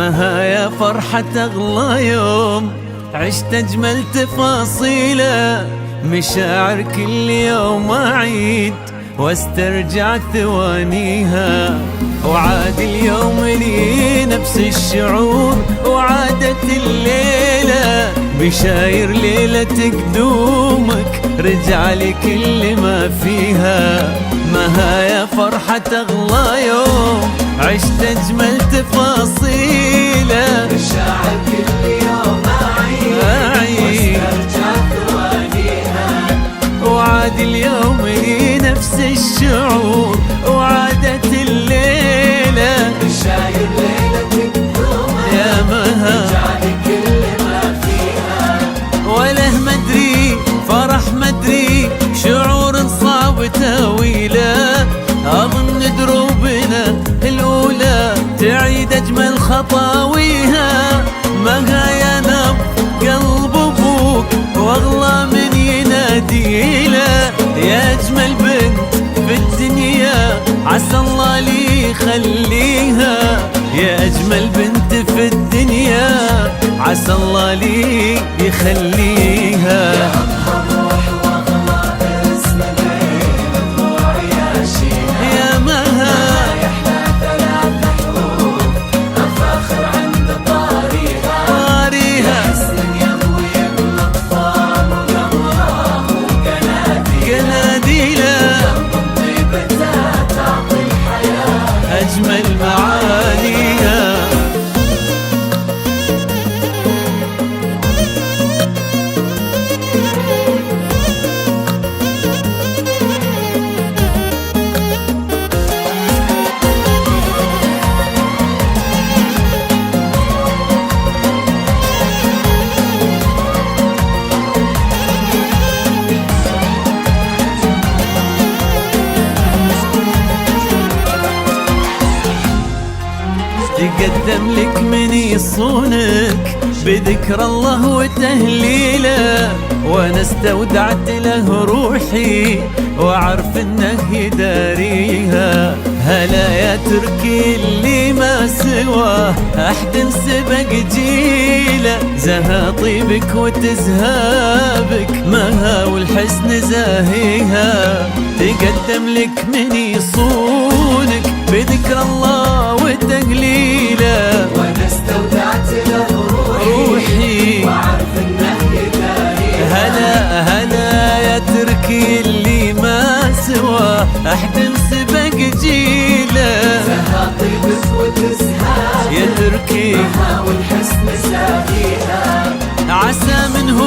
مها يا فرحة أغلى يوم عشت أجمل تفاصيله، مشاعر كل يوم أعيد واسترجع ثوانيها، وعاد اليوم لي نفس الشعور وعادت الليلة، بشاير ليلة قدومك رجع لي كل ما فيها. مها يا فرحة أغلى يوم عشت أجمل تفاصيله، مشاعر كل يوم أعيد واسترجع ثوانيها، وعاد اليوم لي نفس الشعور وعادت الليلة، مشاير ليلة قدومك يا مها رجع لي كل ما فيها. وله مدري فرح مدري شعور صعب تاويله، أظن دروبنا الأولى تعيد أجمل خطاويها. مها يا نبض قلب أبوك وأغلى من يناديله، يا أجمل بنت في الدنيا عسى الله لي يخليها، يا أجمل بنت في الدنيا عسى الله لي يخليها. يا أطهر روح وأغلى اسم بين الضلوع ياشيها، يا مها يحلى ثلاث حروف الفخر عند طاريها، طاريها حسن يضوي الأطفال وقمراه قناديله، طيبتها تعطي الحياة أجمل معانيها. تقدم لك من يصونك بذكر الله وتهليله، وانا استودعت له روحي واعرف انه يداريها. هلا يا تركي اللي ما سواه احد سبق جيله، زها طيبك وتزهابك مها والحسن زاهيها. تقدم لك من يصونك بذكر الله وتهليله، وانا استودعت له روحي واعرف انه يداريها. هلا هلا يا تركي اللي ما سواه احد سبق جيله، زها طيبك وتزهابك يا تركي مها والحسن زاهيها. عسى منه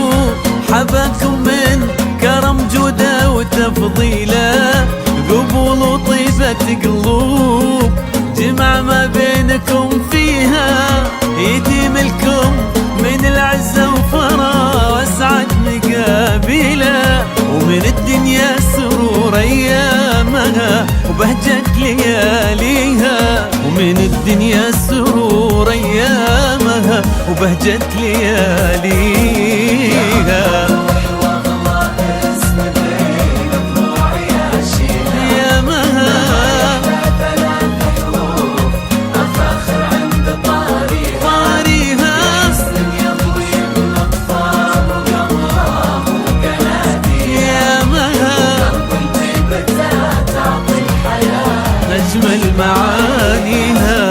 حباكم من كرم جوده وتفضيله، قبول وطيبة قلوب جمع ما بينكم فيها، يديم لكم من العزة وفرح واسعد مقابله، ومن الدنيا سرور ايامها وبهجة لياليها، ومن الدنيا سرور ايامها وبهجة لياليها. يا مها طاريها يا مها أجمل معانيها.